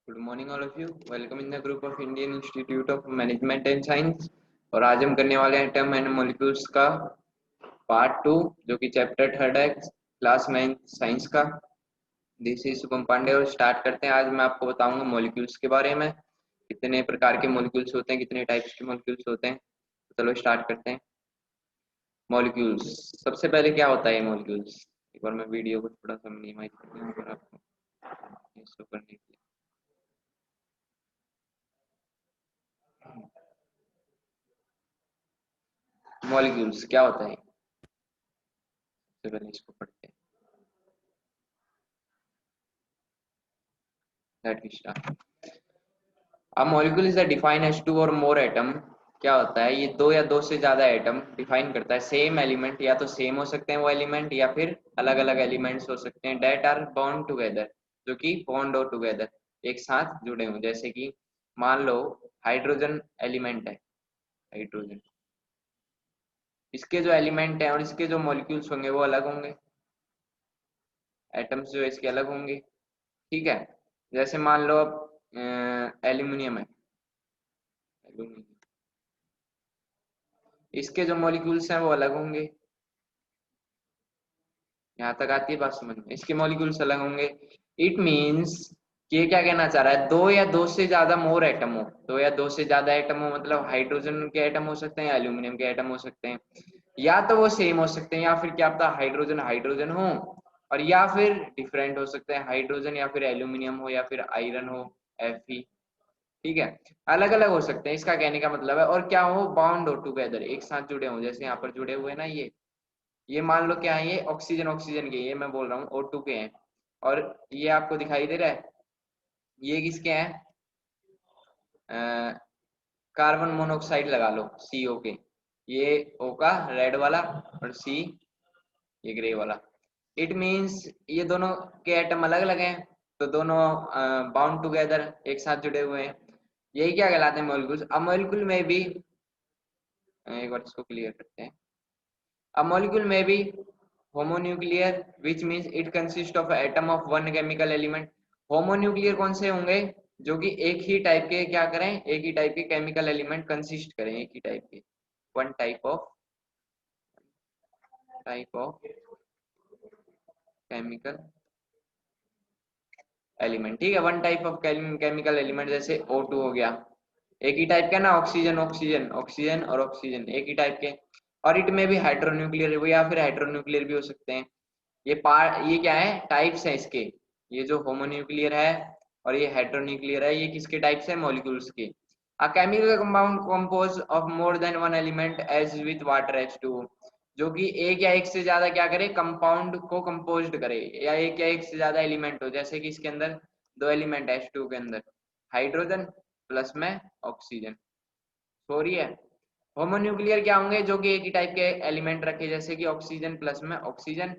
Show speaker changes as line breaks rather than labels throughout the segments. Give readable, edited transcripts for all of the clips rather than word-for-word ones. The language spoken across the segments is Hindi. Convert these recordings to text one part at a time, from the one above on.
Good morning all of you. Welcome in the group of Indian institute of management and science. और आज हम करने वाले हैं एटम एंड मॉलिक्यूल्स का पार्ट 2, जो कि चैप्टर 3 है क्लास 9 साइंस का। दिस इज शुभम पांडे और स्टार्ट करते हैं। आज मैं आपको बताऊंगा मॉलिक्यूल्स के बारे में, कितने प्रकार के मॉलिक्यूल्स होते हैं, कितने टाइप्स के मॉलिक्यूल्स होते हैं। तो चलो स्टार्ट करते हैं। मॉलिक्यूल्स, सबसे पहले क्या होता है मॉलिक्यूल्स। एक बार मैं वीडियो को थोड़ा सा मिनिमाइज कर दूं अगर आपको ये शो करने के लिए। मॉलिक्यूल्स क्या होता है, सबसे पहले इसको पढ़ते हैं। Let me start. अब molecule is define as two or more atom. क्या होता है, ये दो या दो से ज्यादा एटम डिफाइन करता है। सेम एलिमेंट, या तो सेम हो सकते हैं वो एलिमेंट, या फिर अलग अलग एलिमेंट्स हो सकते हैं। डेट आर बॉन्ड टुगेदर, जो कि बॉन्ड हो टुगेदर, एक साथ जुड़े हों। जैसे कि मान लो हाइड्रोजन एलिमेंट है, हाइड्रोजन, इसके जो एलिमेंट है और इसके जो मॉलिक्यूल्स होंगे वो अलग होंगे। एटम्स जो इसके अलग होंगे, ठीक है। जैसे मान लो अब एल्यूमिनियम है, एल्यूमिनियम, इसके जो मॉलिक्यूल्स हैं वो अलग होंगे। यहाँ तक आती है बात समझ में, इसके मॉलिक्यूल्स अलग होंगे। इट मींस कि ये क्या कहना चाह रहा है, दो या दो से ज्यादा मोर एटम हो। दो या दो से ज्यादा एटम हो मतलब हाइड्रोजन के एटम हो सकते हैं या एल्यूमिनियम के एटम हो सकते हैं। या तो वो सेम हो सकते हैं, या फिर क्या पता हाइड्रोजन हाइड्रोजन हो, और या फिर डिफरेंट हो सकते हैं। हाइड्रोजन या फिर एल्यूमिनियम हो, या फिर आयरन हो, Fe। ठीक है, अलग अलग हो सकते हैं, इसका कहने का मतलब है। और क्या हो, बाउंड हो टुगेदर, एक साथ जुड़े हो। जैसे यहाँ पर जुड़े हुए ना, ये मान लो क्या है, ये ऑक्सीजन, ऑक्सीजन के, ये मैं बोल रहा हूँ O2 के हैं। और ये आपको दिखाई दे रहा है, ये किसके हैं, कार्बन मोनोऑक्साइड लगा लो, CO के। ये O का रेड वाला और C ये ग्रे वाला। इट मींस ये दोनों के एटम अलग अलग हैं, तो दोनों बाउंड टुगेदर, एक साथ जुड़े हुए हैं। यही क्या कहलाते हैं मॉलिक्यूल्स। अब मॉलिक्यूल में भी एक बार इसको क्लियर करते हैं। A molecule may be homonuclear, which means it consists of atom of one chemical element. Homonuclear कौन से होंगे, जो कि एक ही टाइप के क्या करें, एक ही टाइप के केमिकल एलिमेंट कंसिस्ट करें, एक ही टाइप के, one type of chemical element. ठीक है, one type of chemical element, जैसे O2 हो गया, एक ही टाइप का ना, ऑक्सीजन ऑक्सीजन ऑक्सीजन और ऑक्सीजन एक ही टाइप के। और इट में भी हाइड्रोन्यूक्लियर वो, या फिर हाइड्रोन्यूक्लियर भी हो सकते हैं। ये क्या है, टाइप्स है इसके। ये जो होमोन्यूक्लियर है और ये हेटेरोन्यूक्लियर है, ये किसके टाइप्स है, मॉलिक्यूल्स के। A chemical compound compose of more than one element as with water H2, जो कि एक या एक से ज्यादा क्या करे, कंपाउंड को कंपोज्ड करे, या एक से ज्यादा एलिमेंट हो। जैसे कि इसके अंदर दो एलिमेंट H2 के अंदर, हाइड्रोजन प्लस में ऑक्सीजन, सॉरी है। होमोन्यूक्लियर क्या होंगे, जो कि एक ही टाइप के एलिमेंट रखे, जैसे कि ऑक्सीजन प्लस में ऑक्सीजन।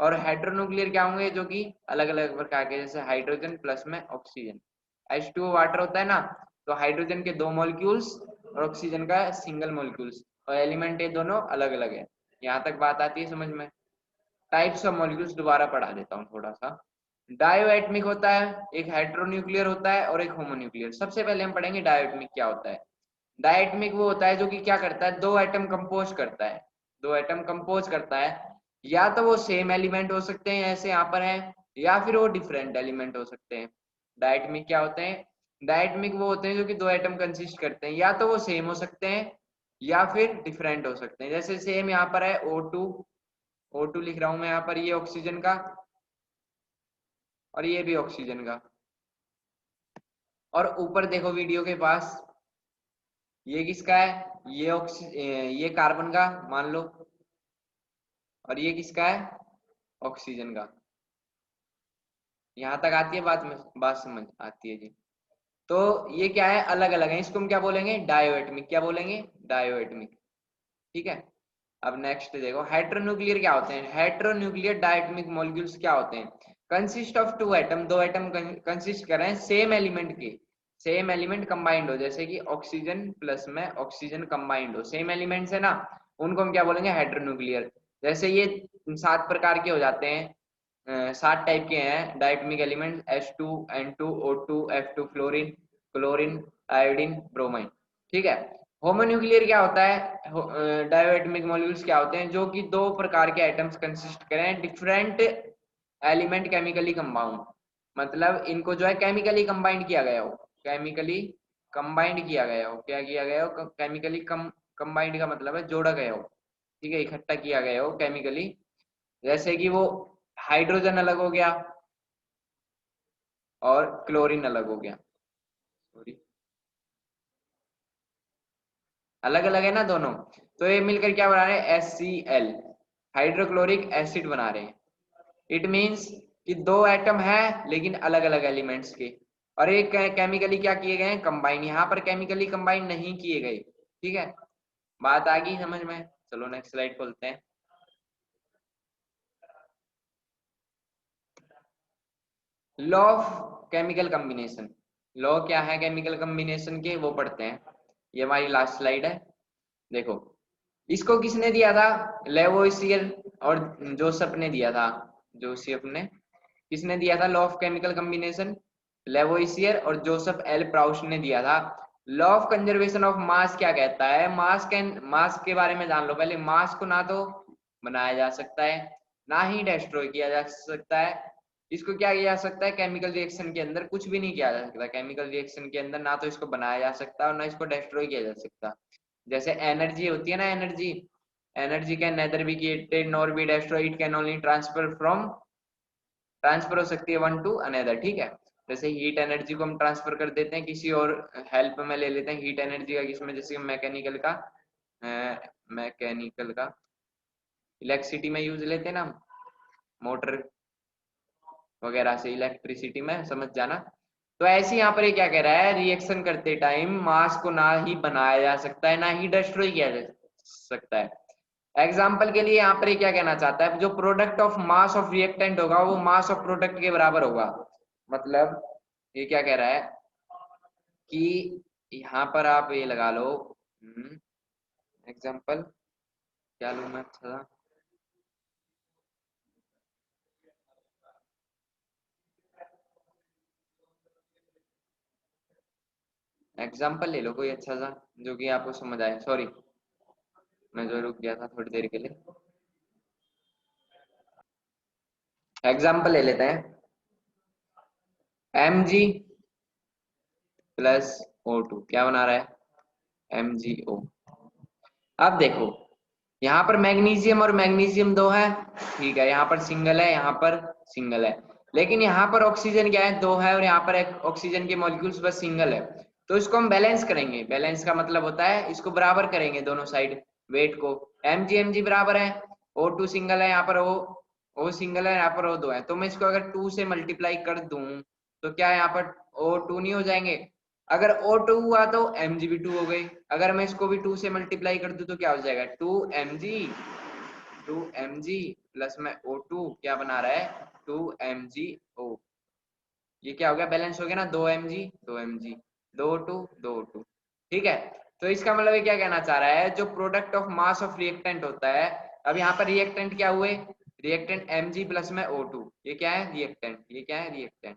और हेटेरोन्यूक्लियर क्या होंगे, जो कि अलग अलग प्रकार के, जैसे हाइड्रोजन प्लस में ऑक्सीजन। H2O वाटर होता है ना, तो हाइड्रोजन के दो मॉलिक्यूल्स और ऑक्सीजन का सिंगल मॉलिक्यूल्स, और एलिमेंट ये दोनों अलग अलग है। यहाँ तक बात आती है समझ में। टाइप्स ऑफ मॉलिक्यूल्स दोबारा पढ़ा देता हूँ थोड़ा सा। डायोएटमिक होता है, एक हेटेरोन्यूक्लियर होता है और एक होमोन्यूक्लियर। सबसे पहले हम पढ़ेंगे डायोएटमिक क्या होता है। डायटमिक वो होता है जो कि क्या करता है, दो एटम कंपोज करता है, दो एटम कंपोज करता है। या तो वो सेम एलिमेंट हो सकते हैं जैसे यहाँ पर है, या फिर वो डिफरेंट एलिमेंट हो सकते हैं। डायटमिक क्या होते हैं, डायटमिक वो होते हैं जो कि दो एटम कंसिस्ट करते हैं, या तो वो सेम हो सकते हैं या फिर डिफरेंट हो सकते हैं। जैसे सेम यहाँ पर है O2 लिख रहा हूं मैं यहाँ पर, ये ऑक्सीजन का और ये भी ऑक्सीजन का। और ऊपर देखो वीडियो के पास, ये किसका है, ये कार्बन का मान लो, और ये किसका है, ऑक्सीजन का। यहाँ तक आती है बात में, बात समझ आती है जी। तो ये क्या है, अलग अलग है, इसको हम क्या बोलेंगे, डायोएटमिक। क्या बोलेंगे, डायोएटमिक। ठीक है। अब नेक्स्ट देखो, हेटेरोन्यूक्लियर क्या होते हैं। हेटेरोन्यूक्लियर डायोएटमिक मॉलिक्यूल्स क्या होते हैं, कंसिस्ट ऑफ टू एटम, दो एटम कंसिस्ट कर रहे हैं सेम एलिमेंट के, सेम एलिमेंट कंबाइंड हो। जैसे कि ऑक्सीजन प्लस में ऑक्सीजन कंबाइंड हो, सेम एलिमेंट्स है ना, उनको हम क्या बोलेंगे, हेटेरोन्यूक्लियर। जैसे ये 7 प्रकार के हो जाते हैं, 7 टाइप के हैं diatomic element, H2, N2, O2, F2, fluorine, chlorine, iodine, bromine. ठीक है। होमोन्यूक्लियर क्या होता है? डायोएटमिक मॉलिक्यूल्स क्या होते हैं? जो कि दो प्रकार के एटम्स कंसिस्ट करें डिफरेंट एलिमेंट केमिकली कंपाउंड, मतलब इनको जो है केमिकली कंबाइंड किया गया हो, केमिकली कंबाइंड किया गया हो, क्या किया गया हो? केमिकली कंबाइंड का मतलब है जोड़ा गया हो, ठीक है, इकट्ठा किया गया हो केमिकली। जैसे कि वो हाइड्रोजन अलग हो गया और क्लोरीन अलग हो गया, सॉरी अलग अलग है ना दोनों, तो ये मिलकर क्या बना रहे हैं? HCl, हाइड्रोक्लोरिक एसिड बना रहे हैं। इट मीन्स कि दो एटम है लेकिन अलग अलग एलिमेंट्स के, और एक केमिकली क्या किए गए हैं? कंबाइन। यहाँ पर केमिकली कंबाइन नहीं किए गए। ठीक है, बात आ गई समझ में? चलो नेक्स्ट स्लाइड खोलते हैं। Law of chemical combination, law क्या है केमिकल कॉम्बिनेशन के, वो पढ़ते हैं। ये हमारी लास्ट स्लाइड है। देखो, इसको किसने दिया था? लेवोइसियर और जोसेफ ने दिया था। जोसेफ ने, किसने दिया था लॉ ऑफ केमिकल कॉम्बिनेशन? लेवोइसियर और जोसेफ एल प्राउश ने दिया था। Law of conservation of mass क्या कहता है? मास के बारे में जान लो पहले। मास को ना तो बनाया जा सकता है, ना ही डिस्ट्रॉय किया जा सकता है। इसको क्या किया जा सकता है? केमिकल रिएक्शन के अंदर कुछ भी नहीं किया जा सकता। केमिकल रिएक्शन के अंदर ना तो इसको बनाया जा सकता और ना इसको डिस्ट्रॉय किया जा सकता। जैसे एनर्जी होती है ना, energy, energy can nether be created nor be destroyed, it can only transfer हो सकती है वन टू अनदर। ठीक है, जैसे हीट एनर्जी को हम ट्रांसफर कर देते हैं किसी और हेल्प में ले लेते हैं हीट एनर्जी का, किसमें? जैसे मैकेनिकल का इलेक्ट्रिसिटी में यूज लेते हैं ना, मोटर वगैरह से इलेक्ट्रिसिटी में, समझ जाना। तो ऐसे यहाँ पर ये क्या कह रहा है? रिएक्शन करते टाइम मास को ना ही बनाया जा सकता है ना ही डिस्ट्रॉय किया जा सकता है। एग्जाम्पल के लिए यहाँ पर ये क्या कहना चाहता है? जो product of mass of reactant होगा वो मास ऑफ प्रोडक्ट के बराबर होगा। मतलब ये क्या कह रहा है कि यहाँ पर आप ये लगा लो, एग्जाम्पल क्या लूँ मैं? अच्छा, एग्जाम्पल ले लो कोई अच्छा सा जो कि आपको समझ आए। सॉरी, मैं जो रुक गया था थोड़ी देर के लिए। एग्जाम्पल ले लेते हैं, Mg प्लस O2 क्या बना रहा है? MgO। अब देखो, यहाँ पर मैग्नीशियम और मैग्नीशियम दो है, ठीक है, यहाँ पर सिंगल है, यहाँ पर सिंगल है, लेकिन यहाँ पर ऑक्सीजन क्या है? दो है, और यहाँ पर एक ऑक्सीजन के मॉलिक्यूल्स बस सिंगल है। तो इसको हम बैलेंस करेंगे। बैलेंस का मतलब होता है इसको बराबर करेंगे दोनों साइड वेट को। Mg बराबर है, O2 सिंगल है, यहाँ पर O सिंगल है, यहाँ पर O दो है। तो मैं इसको अगर 2 से मल्टीप्लाई कर दूं तो क्या यहाँ पर O2 नहीं हो जाएंगे? अगर O2 हुआ तो Mg भी 2 हो गई। अगर मैं इसको भी 2 से मल्टीप्लाई कर दूं तो क्या हो जाएगा? 2mg प्लस में O2 क्या बना रहा है? 2mgO। ये क्या हो गया? बैलेंस हो गया ना, 2mg 2O2 ठीक है। तो इसका मतलब ये क्या कहना चाह रहा है? जो product of mass of reactant होता है, अब यहाँ पर रिएक्टेंट क्या हुए? रिएक्टेंट Mg प्लस में O2, ये क्या है? रिएक्टेंट। ये क्या है? रिएक्टेंट।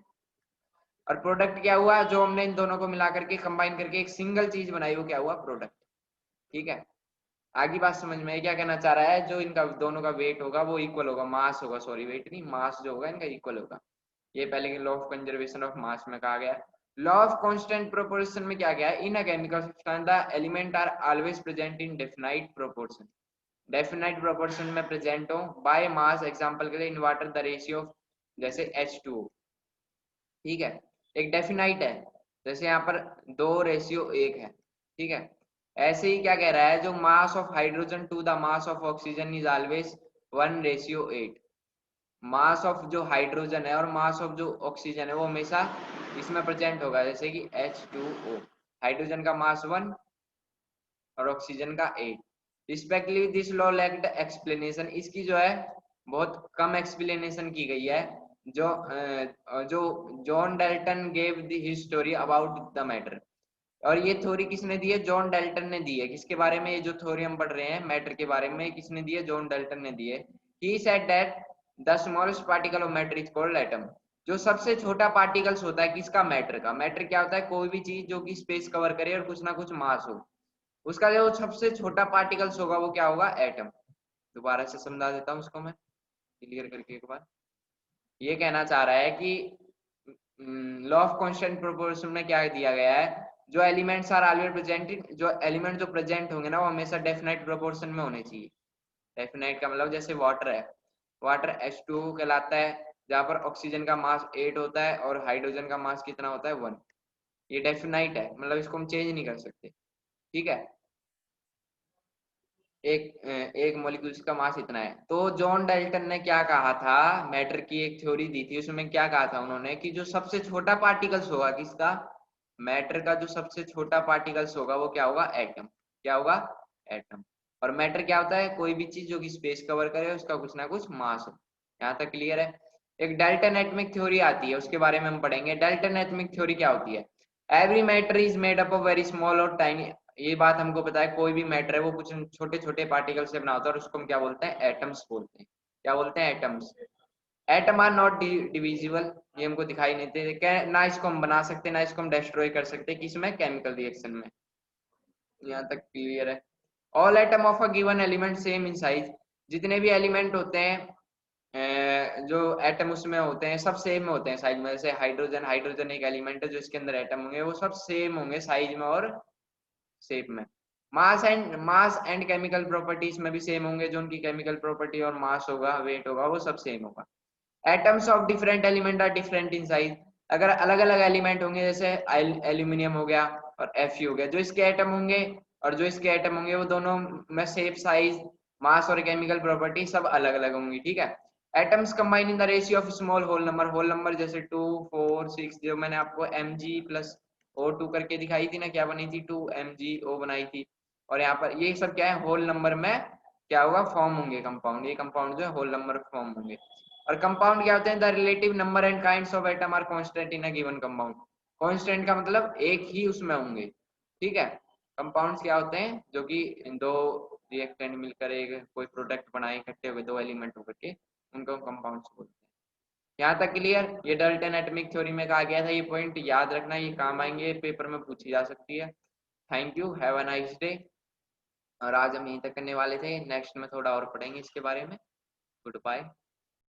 और प्रोडक्ट क्या हुआ? जो हमने इन दोनों को मिला करके कंबाइन करके एक सिंगल चीज बनाई, वो क्या हुआ? प्रोडक्ट। ठीक है, आगे बात समझ में? क्या कहना चाह रहा है? जो इनका दोनों का वेट होगा वो इक्वल होगा, मास होगा, सॉरी वेट नहीं, मास जो होगा इनका इक्वल होगा। ये पहले के law of conservation of mass में कहा गया। लॉ ऑफ कांस्टेंट प्रोपोर्शन में क्या गया है? In a chemical substance the element are always present in definite proportion, definite proportion में प्रेजेंट हो बाय मास। एग्जांपल के लिए in water the ratio of, जैसे H2O, ठीक है, एक डेफिनाइट है। जैसे यहाँ पर 2:1 है, ठीक है। ऐसे ही क्या कह रहा है? जो mass of hydrogen to the mass of oxygen is always 1:8। Mass of जो हाइड्रोजन है और मास ऑफ जो ऑक्सीजन है वो हमेशा इसमें प्रेजेंट होगा। जैसे कि H2O, हाइड्रोजन का मास 1 और ऑक्सीजन का 8 respectively. This law lacked explanation, इसकी जो है बहुत कम एक्सप्लेनेशन की गई है। जो John Dalton gave the his story about the matter, और ये थ्योरी किसने दी है? जॉन डेल्टन ने दी है। किसके बारे में? ये जो थ्योरी हम पढ़ रहे हैं मैटर के बारे में, किसने दी है? जॉन डेल्टन ने दी है। He said that the smallest particle of matter is called atom. जो सबसे छोटा पार्टिकल्स होता है किसका, मैटर का। मैटर क्या होता है, कोई भी चीज जो कि स्पेस कवर करे और कुछ ना कुछ मास हो, उसका जो सबसे छोटा पार्टिकल्स होगा वो क्या होगा, एटम। दोबारा से समझा देता हूँ उसको मैं क्लियर करके एक बार। ये कहना चाह रहा है कि लॉ ऑफ कांस्टेंट प्रोपोर्शन में क्या दिया गया है, जो एलिमेंट्स आर ऑलवेज प्रेजेंट, जो एलिमेंट जो प्रेजेंट होंगे ना वो हमेशा डेफिनेट प्रोपोर्शन में होने चाहिए। डेफिनेट का मतलब जैसे वाटर है, वाटर H2O कहलाता है, जहाँ पर ऑक्सीजन का मास 8 होता है और हाइड्रोजन का मास कितना होता है 1। ये डेफिनाइट है, मतलब इसको हम चेंज नहीं कर सकते, ठीक है। एक मॉलिक्यूल्स का मास इतना है। तो जॉन डाल्टन ने क्या कहा था, मैटर की एक थ्योरी दी थी, उसमें क्या कहा था उन्होंने कि जो सबसे छोटा पार्टिकल्स होगा किसका, मैटर का, जो सबसे छोटा पार्टिकल्स होगा वो क्या होगा, एटम। क्या होगा, एटम। और मैटर क्या होता है, कोई भी चीज जो कि स्पेस कवर करे उसका कुछ ना कुछ मास हो। यहाँ तक क्लियर है। एक डाल्टन एटमिक थ्योरी आती है, उसके बारे में हम पढ़ेंगे। डाल्टन एटमिक थ्योरी क्या होती है, every matter is made up of very small और टाइनी। ये बात हमको पता है, कोई भी मैटर है वो कुछ छोटे छोटे पार्टिकल से बना होता है और उसको हम क्या बोलते हैं, एटम्स बोलते हैं। क्या बोलते हैं, atoms. Atom are not divisible, ये हमको दिखाई नहीं देते, ना इसको हम बना सकते ना इसको हम डिस्ट्रॉय कर सकते किसमें, केमिकल रिएक्शन में। यहाँ तक क्लियर है। All atom of a given element same in size, जितने भी एलिमेंट होते हैं जो एटम उसमें होते हैं सब सेम होते हैं साइज में। जैसे हाइड्रोजन, हाइड्रोजन एक एलिमेंट है जो इसके अंदर एटम होंगे वो सब सेम होंगे साइज में और शेप में। मास एंड केमिकल प्रॉपर्टीज में भी सेम होंगे, जो उनकी केमिकल प्रॉपर्टी और मास होगा, वेट होगा, वो सब सेम होगा। Atoms of different element are different in size. अगर अलग अलग एलिमेंट होंगे, जैसे एल्यूमिनियम हो गया और Fe हो गया, जो इसके एटम होंगे और जो इसके एटम होंगे वो दोनों में शेप, साइज, मास और केमिकल प्रॉपर्टी सब अलग अलग होंगी, ठीक है। Atoms combine in the ratio of small whole number जैसे 2 4 6, जो मैंने आपको Mg+O2 करके दिखाई थी ना, क्या बनी थी, 2 MgO बनाई थी। और यहाँ पर ये सब क्या है, होल नंबर में क्या होगा, फॉर्म होंगे कंपाउंड। ये कंपाउंड जो है होल नंबर फॉर्म होंगे। और कंपाउंड क्या होते हैं, the relative number and kinds of atom are constant in a given compound. Constant का मतलब एक ही उसमें होंगे, ठीक है। कंपाउंड्स क्या होते हैं, जो कि दो रिएक्टेंट मिलकर एक कोई प्रोडक्ट बनाए इकट्ठे हुए, दो एलिमेंट होकर के, उनको कंपाउंड्स बोलते हैं। यहाँ तक क्लियर। ये डाल्टन एटमिक थ्योरी में कहा गया था, ये पॉइंट याद रखना, ये काम आएंगे, पेपर में पूछी जा सकती है। Thank you, have a nice day. और आज हम यहीं तक करने वाले थे, नेक्स्ट में थोड़ा और पढ़ेंगे इसके बारे में। Good bye.